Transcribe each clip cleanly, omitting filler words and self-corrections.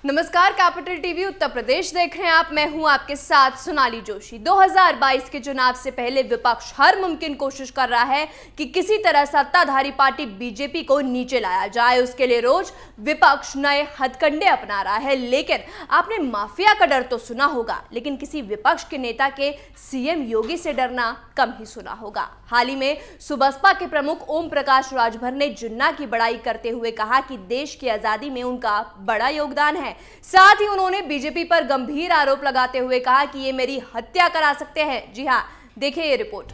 नमस्कार, capital TV Uttar Pradesh देख रहे हैं आप। मैं हूं आपके साथ सोनाली जोशी। 2022 के चुनाव से पहले विपक्ष हर मुमकिन कोशिश कर रहा है कि किसी तरह सत्ताधारी पार्टी बीजेपी को नीचे लाया जाए। उसके लिए रोज विपक्ष नए हथकंडे अपना रहा है। लेकिन आपने माफिया का डर तो सुना होगा, लेकिन किसी विपक्ष के नेता के सीएम योगी से डरना कम ही सुना होगा। हाल ही में सुबसपा के प्रमुख ओम प्रकाश राजभर ने जिन्ना की बड़ाई करते हुए कहा कि देश की आजादी में उनका बड़ा योगदान है। साथ ही उन्होंने बीजेपी पर गंभीर आरोप लगाते हुए कहा कि ये मेरी हत्या करा सकते हैं। जी हां, देखिए ये रिपोर्ट।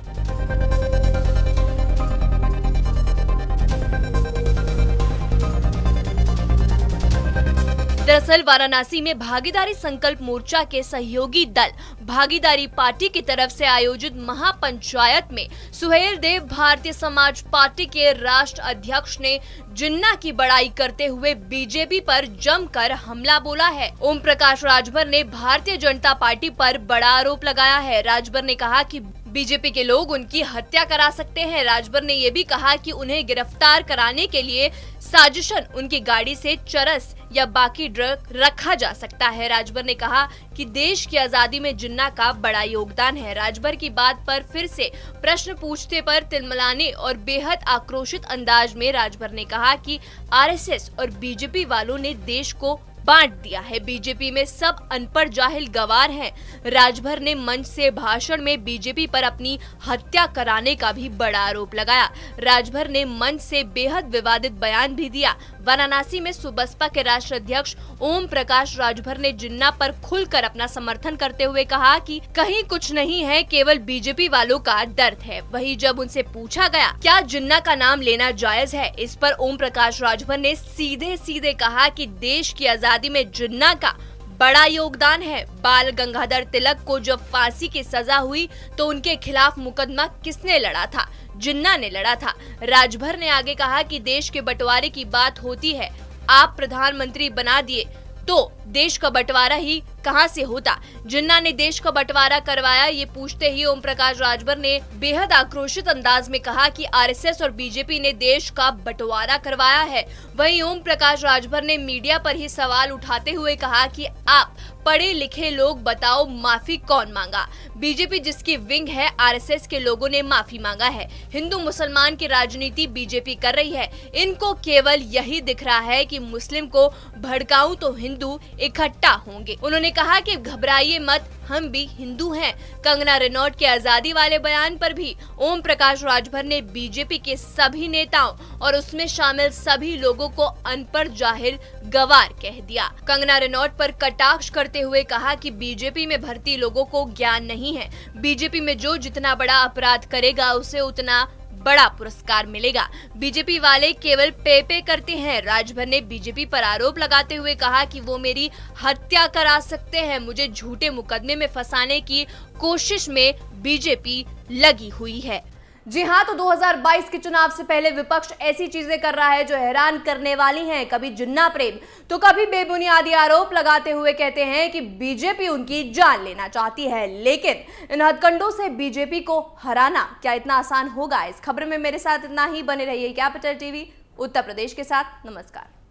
दरअसल वाराणसी में भागीदारी संकल्प मोर्चा के सहयोगी दल भागीदारी पार्टी की तरफ से आयोजित महापंचायत में सुहेल देव भारतीय समाज पार्टी के राष्ट्र अध्यक्ष ने जिन्ना की बड़ाई करते हुए बीजेपी पर जमकर हमला बोला है। ओम प्रकाश राजभर ने भारतीय जनता पार्टी पर बड़ा आरोप लगाया है। राजभर ने कहा कि बीजेपी के लोग उनकी हत्या करा सकते हैं। राजभर ने ये भी कहा कि उन्हें गिरफ्तार कराने के लिए साजिशन उनकी गाड़ी से चरस या बाकी ड्रग रखा जा सकता है। राजभर ने कहा कि देश की आजादी में जिन्ना का बड़ा योगदान है। राजभर की बात पर फिर से प्रश्न पूछते पर तिलमिलाने और बेहद आक्रोशित अंदाज में राजभर ने कहा कि आरएसएस और बीजेपी वालों ने देश को बांट दिया है। बीजेपी में सब अनपढ़ जाहिल गवार हैं। राजभर ने मंच से भाषण में बीजेपी पर अपनी हत्या कराने का भी बड़ा आरोप लगाया। राजभर ने मंच से बेहद विवादित बयान भी दिया। वाराणसी में सुबसपा के राष्ट्रीय अध्यक्ष ओम प्रकाश राजभर ने जिन्ना पर खुलकर अपना समर्थन करते हुए कहा कि कहीं कुछ नहीं है, केवल बीजेपी वालों का दर्द है। वहीं जब उनसे पूछा गया क्या जिन्ना का नाम लेना जायज है, इस पर ओम प्रकाश राजभर ने सीधे सीधे कहा कि देश की आजादी में जिन्ना का बड़ा योगदान है। बाल गंगाधर तिलक को जब फांसी की सजा हुई तो उनके खिलाफ मुकदमा किसने लड़ा था? जिन्ना ने लड़ा था। राजभर ने आगे कहा कि देश के बंटवारे की बात होती है, आप प्रधानमंत्री बना दिए तो देश का बंटवारा ही कहां से होता? जिन्ना ने देश का बंटवारा करवाया, ये पूछते ही ओम प्रकाश राजभर ने बेहद आक्रोशित अंदाज में कहा कि आरएसएस और बीजेपी ने देश का बंटवारा करवाया है। वहीं ओम प्रकाश राजभर ने मीडिया पर ही सवाल उठाते हुए कहा कि आप पढ़े लिखे लोग बताओ, माफी कौन मांगा? बीजेपी जिसकी विंग है, आरएसएस के लोगों ने माफी मांगा है। हिंदू मुसलमान की राजनीति बीजेपी कर रही है। इनको केवल यही दिख रहा है कि मुस्लिम को भड़काऊं तो हिंदू इकट्ठा होंगे। उन्होंने कहा कि घबराइए मत, हम भी हिंदू हैं। कंगना रनौत के आजादी वाले बयान पर भी ओम प्रकाश राजभर ने बीजेपी के सभी नेताओं और उसमें शामिल सभी लोगों को अनपढ़ जाहिल गवार कह दिया। कंगना रनौत पर कटाक्ष करते हुए कहा कि बीजेपी में भर्ती लोगों को ज्ञान नहीं है। बीजेपी में जो जितना बड़ा अपराध करेगा उसे उतना बड़ा पुरस्कार मिलेगा। बीजेपी वाले केवल पे करते हैं। राजभर ने बीजेपी पर आरोप लगाते हुए कहा कि वो मेरी हत्या करा सकते हैं। मुझे झूठे मुकदमे में फंसाने की कोशिश में बीजेपी लगी हुई है। जी हां, तो 2022 के चुनाव से पहले विपक्ष ऐसी चीजें कर रहा है जो हैरान करने वाली हैं। कभी जिन्ना प्रेम तो कभी बेबुनियादी आरोप लगाते हुए कहते हैं कि बीजेपी उनकी जान लेना चाहती है। लेकिन इन हथकंडों से बीजेपी को हराना क्या इतना आसान होगा? इस खबर में मेरे साथ इतना ही। बने रहिए कैपिटल टीवी उत्तर प्रदेश के साथ। नमस्कार।